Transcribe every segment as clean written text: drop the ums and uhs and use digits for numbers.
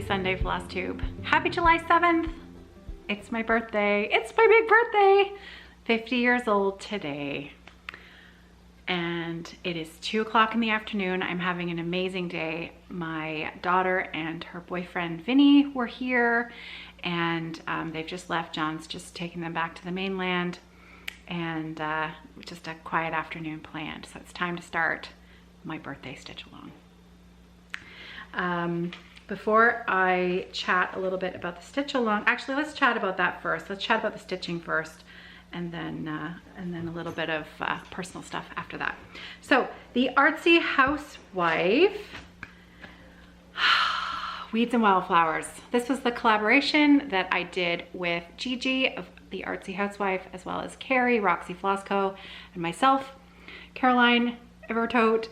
Sunday, flosstube. Happy July 7th. It's my birthday. It's my big birthday. 50 years old today. And it is 2 o'clock in the afternoon. I'm having an amazing day. My daughter and her boyfriend Vinny were here, and they've just left. John's just taking them back to the mainland, and just a quiet afternoon planned. So it's time to start my birthday stitch along. Before I chat a little bit about the stitch along, actually let's chat about that first. Let's chat about the stitching first, and then a little bit of personal stuff after that. So the Artsy Housewife Weeds and Wildflowers. This was the collaboration that I did with Gigi of the Artsy Housewife, as well as Carrie, Roxy Flosco, and myself, Caroline, Evertote.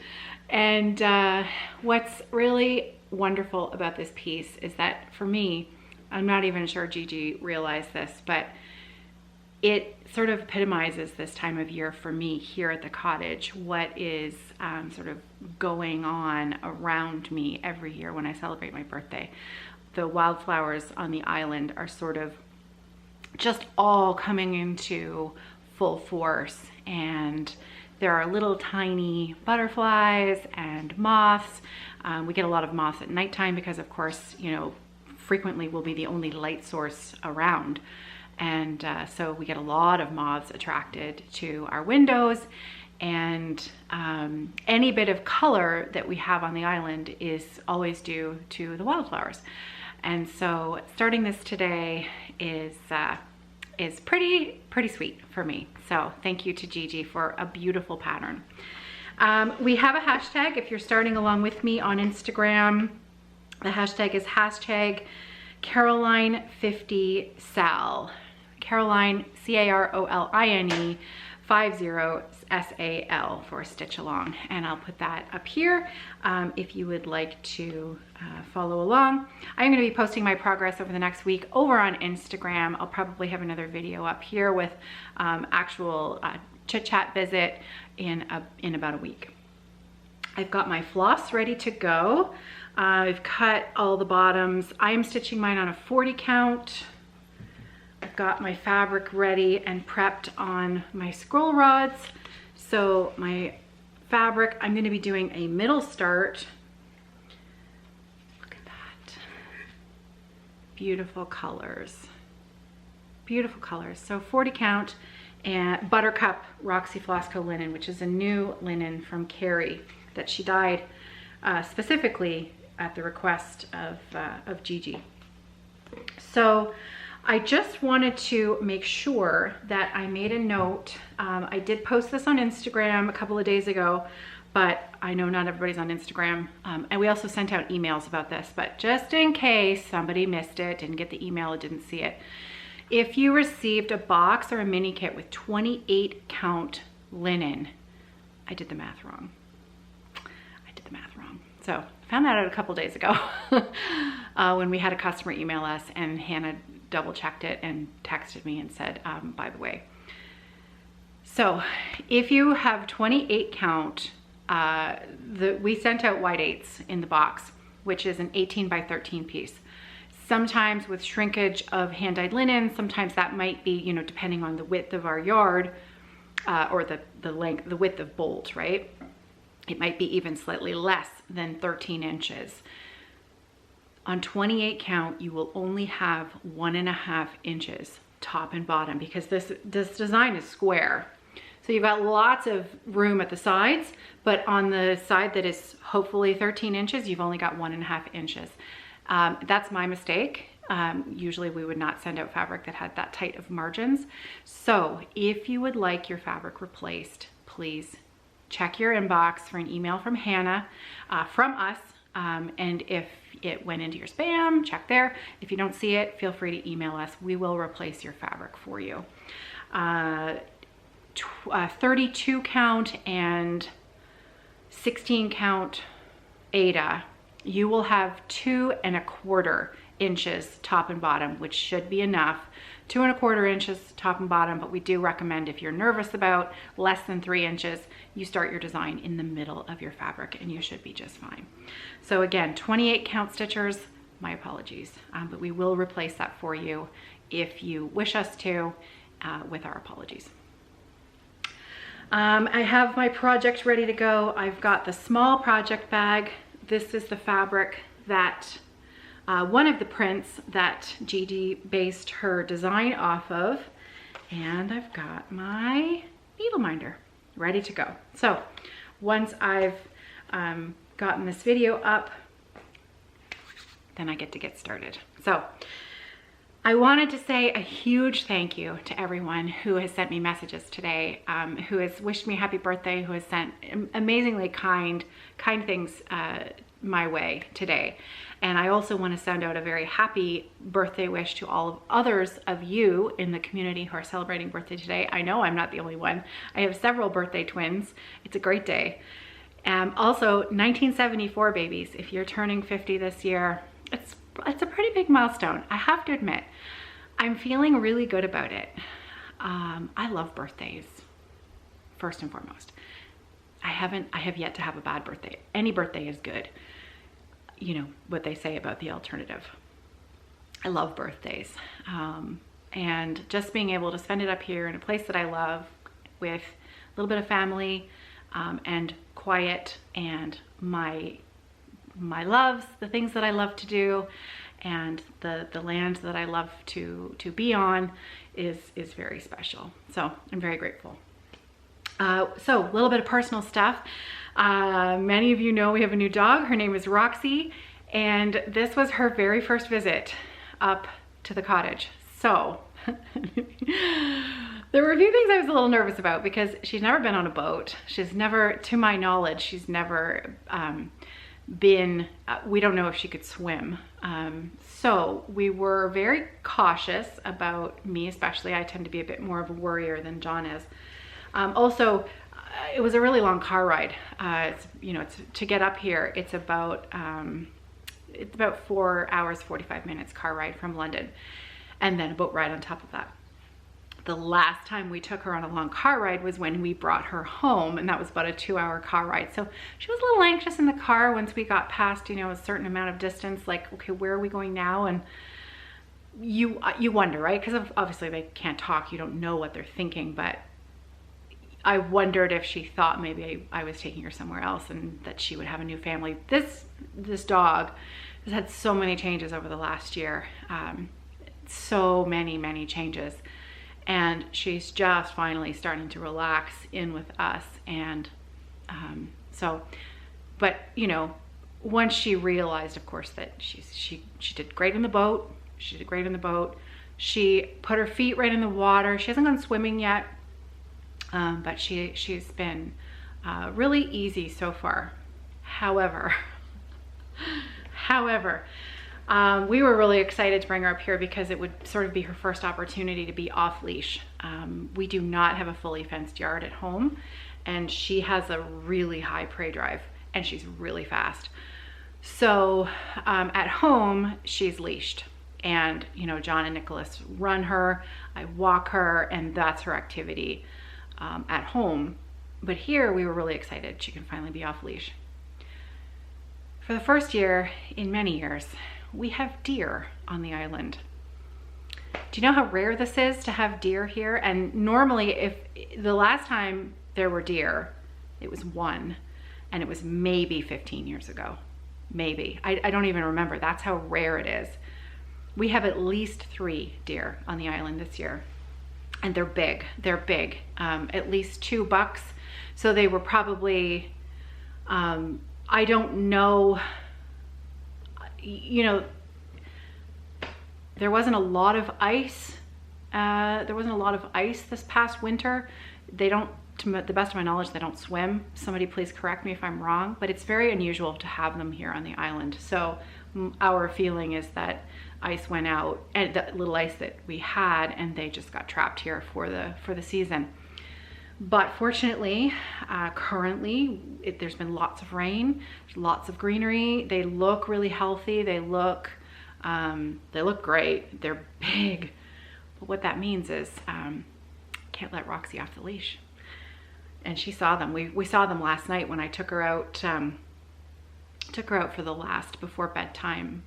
And what's really wonderful about this piece is that for me, I'm not even sure Gigi realized this, but it sort of epitomizes this time of year for me here at the cottage, what is sort of going on around me every year when I celebrate my birthday. The wildflowers on the island are sort of just all coming into full force, and there are little tiny butterflies and moths. We get a lot of moths at nighttime because, of course, you know, frequently we'll be the only light source around. And so we get a lot of moths attracted to our windows, and any bit of color that we have on the island is always due to the wildflowers. And so starting this today is pretty sweet for me. So thank you to Gigi for a beautiful pattern. We have a hashtag if you're starting along with me on Instagram. The hashtag is hashtag Caroline50Sal. Caroline, C-A-R-O-L-I-N-E 50 S-A-L for stitch along. And I'll put that up here if you would like to follow along. I'm going to be posting my progress over the next week over on Instagram. I'll probably have another video up here with actual chit chat visit in about a week. I've got my floss ready to go. I've cut all the bottoms. I am stitching mine on a 40 count. I've got my fabric ready and prepped on my scroll rods. So my fabric, I'm going to be doing a middle start. Look at that. Beautiful colors. Beautiful colors. So 40 count and Buttercup Roxy Flosco linen, which is a new linen from Carrie that she dyed specifically at the request of Gigi. So I just wanted to make sure that I made a note. I did post this on Instagram a couple of days ago, but I know not everybody's on Instagram. And we also sent out emails about this, but just in case somebody missed it, didn't get the email, or didn't see it. If you received a box or a mini kit with 28 count linen, I did the math wrong. So I found that out a couple days ago when we had a customer email us, and Hannah double checked it and texted me and said, by the way. So if you have 28 count, we sent out wide 8s in the box, which is an 18 by 13 piece. Sometimes with shrinkage of hand-dyed linen, sometimes that might be, you know, depending on the width of our yard or the length, the width of bolt, right? It might be even slightly less than 13 inches. On 28 count, you will only have 1.5 inches top and bottom, because this design is square. So you've got lots of room at the sides, but on the side that is hopefully 13 inches, you've only got 1.5 inches. That's my mistake. Usually we would not send out fabric that had that tight of margins. So if you would like your fabric replaced, please check your inbox for an email from Hannah, from us. And if it went into your spam, check there. If you don't see it, feel free to email us. We will replace your fabric for you. 32 count and 16 count Ada, you will have 2.25 inches top and bottom, which should be enough. 2.25 inches top and bottom, but we do recommend, if you're nervous about less than 3 inches, you start your design in the middle of your fabric and you should be just fine. So again, 28 count stitchers, my apologies. But we will replace that for you if you wish us to, with our apologies. I have my project ready to go. I've got the small project bag. This is the fabric that one of the prints that Gigi based her design off of. And I've got my needle minder ready to go. So once I've gotten this video up, then I get started. So I wanted to say a huge thank you to everyone who has sent me messages today, who has wished me happy birthday, who has sent amazingly kind things my way today. And I also want to send out a very happy birthday wish to all of others of you in the community who are celebrating birthday today. I know I'm not the only one. I have several birthday twins. It's a great day. Also, 1974 babies, if you're turning 50 this year, it's a pretty big milestone. I have to admit, I'm feeling really good about it. I love birthdays, first and foremost. I have yet to have a bad birthday. Any birthday is good. You know what they say about the alternative. I love birthdays. And just being able to spend it up here in a place that I love with a little bit of family, and quiet, and my loves, the things that I love to do, and the land that I love to be on is very special. So I'm very grateful. So a little bit of personal stuff. Many of you know we have a new dog. Her name is Roxy, and this was her very first visit up to the cottage. So there were a few things I was a little nervous about because she's never been on a boat. She's never, to my knowledge, she's never been, we don't know if she could swim. So we were very cautious about, me especially. I tend to be a bit more of a worrier than John is. Also, it was a really long car ride. It's to get up here, it's about 4 hours, 45 minutes car ride from London, and then a boat ride on top of that. The last time we took her on a long car ride was when we brought her home, and that was about a 2-hour car ride. So she was a little anxious in the car once we got past, a certain amount of distance, like, okay, where are we going now? And you wonder, right? Because obviously they can't talk. You don't know what they're thinking, but I wondered if she thought maybe I was taking her somewhere else and that she would have a new family. This dog has had so many changes over the last year. So many changes. And she's just finally starting to relax in with us. And but once she realized, of course, that she did great in the boat. She did great in the boat. She put her feet right in the water. She hasn't gone swimming yet, but she's been really easy so far. However, we were really excited to bring her up here because it would sort of be her first opportunity to be off leash. We do not have a fully fenced yard at home, and she has a really high prey drive, and she's really fast. So at home, she's leashed, and John and Nicholas run her, I walk her, and that's her activity at home. But here we were really excited she can finally be off leash. For the first year in many years, we have deer on the island. Do you know how rare this is to have deer here? And normally, if the last time there were deer, it was one, and it was maybe 15 years ago. Maybe. I don't even remember. That's how rare it is. We have at least 3 deer on the island this year, and they're big. They're big. At least 2 bucks. So they were probably, I don't know, there wasn't a lot of ice. This past winter. They don't, to the best of my knowledge, they don't swim. Somebody please correct me if I'm wrong, but it's very unusual to have them here on the island. So our feeling is that ice went out, and the little ice that we had, and they just got trapped here for the season. But fortunately, currently, there's been lots of rain, lots of greenery. They look really healthy. They look great. They're big. But what that means is, can't let Roxy off the leash. And she saw them. We saw them last night when I took her out for the last before bedtime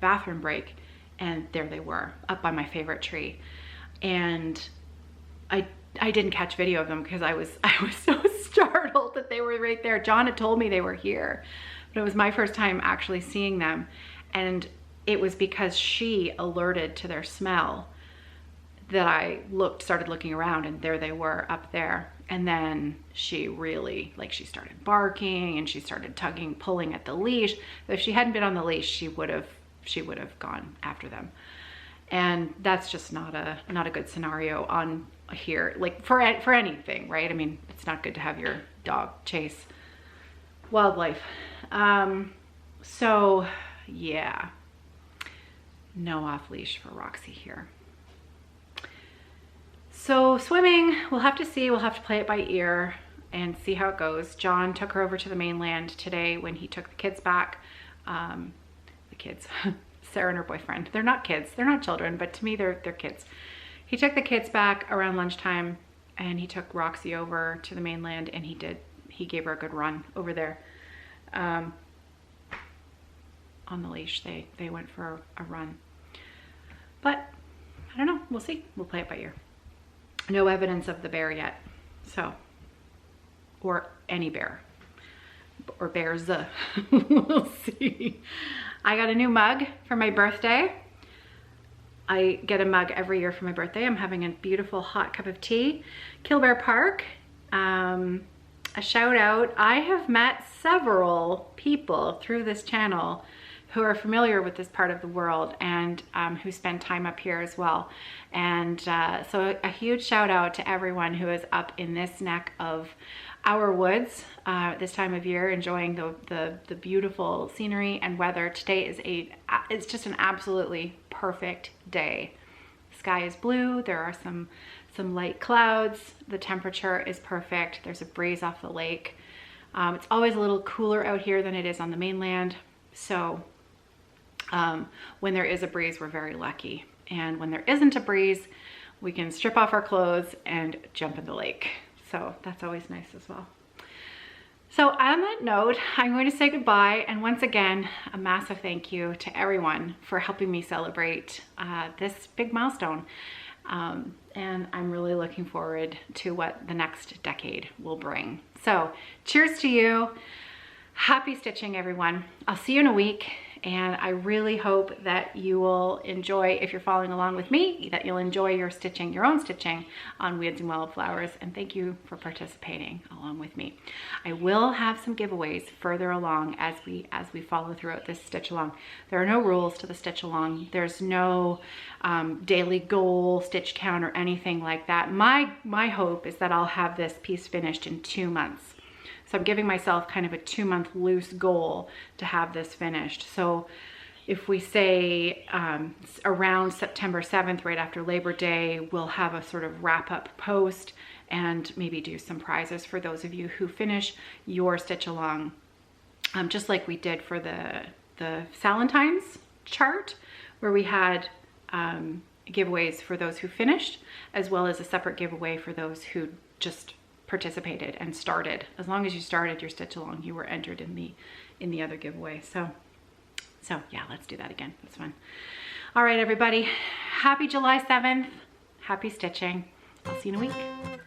bathroom break, and there they were up by my favorite tree. And I didn't catch video of them because I was so startled that they were right there. John had told me they were here, but it was my first time actually seeing them. And it was because she alerted to their smell that I started looking around, and there they were up there. And then she really, like, she started barking and she started pulling at the leash. But if she hadn't been on the leash, she would have gone after them. And that's just not a good scenario on here, like for anything, right? I mean, it's not good to have your dog chase wildlife. So yeah, no off leash for Roxy here. So swimming, we'll have to see. We'll have to play it by ear and see how it goes. John took her over to the mainland today when he took the kids back. The kids, Sarah and her boyfriend. They're not kids, they're not children, but to me they're kids. He took the kids back around lunchtime, and he took Roxy over to the mainland, and he gave her a good run over there. On the leash, they went for a run. But I don't know, we'll see. We'll play it by ear. No evidence of the bear yet, so, or any bear, or bears, we'll see. I got a new mug for my birthday. I get a mug every year for my birthday. I'm having a beautiful hot cup of tea. Kilbear Park, a shout out. I have met several people through this channel who are familiar with this part of the world, and who spend time up here as well. And so a huge shout out to everyone who is up in this neck of our woods this time of year, enjoying the beautiful scenery and weather. Today is it's just an absolutely perfect day. The sky is blue. There are some light clouds. The temperature is perfect. There's a breeze off the lake. It's always a little cooler out here than it is on the mainland. So when there is a breeze, we're very lucky. And when there isn't a breeze, we can strip off our clothes and jump in the lake. So that's always nice as well. So on that note, I'm going to say goodbye. And once again, a massive thank you to everyone for helping me celebrate this big milestone. And I'm really looking forward to what the next decade will bring. So cheers to you. Happy stitching, everyone. I'll see you in a week. And I really hope that you will enjoy, if you're following along with me, that you'll enjoy your own stitching on Weeds and Wildflowers. And thank you for participating along with me. I will have some giveaways further along as we follow throughout this stitch along. There are no rules to the stitch along. There's no daily goal, stitch count, or anything like that. My hope is that I'll have this piece finished in 2 months. So I'm giving myself kind of a 2-month loose goal to have this finished. So if we say around September 7th, right after Labor Day, we'll have a sort of wrap-up post and maybe do some prizes for those of you who finish your stitch along, just like we did for the Salentine's chart, where we had giveaways for those who finished, as well as a separate giveaway for those who just participated and started. As long as you started your stitch along, you were entered in the other giveaway. So yeah, let's do that again. That's fun. All right, everybody. Happy July 7th. Happy stitching. I'll see you in a week.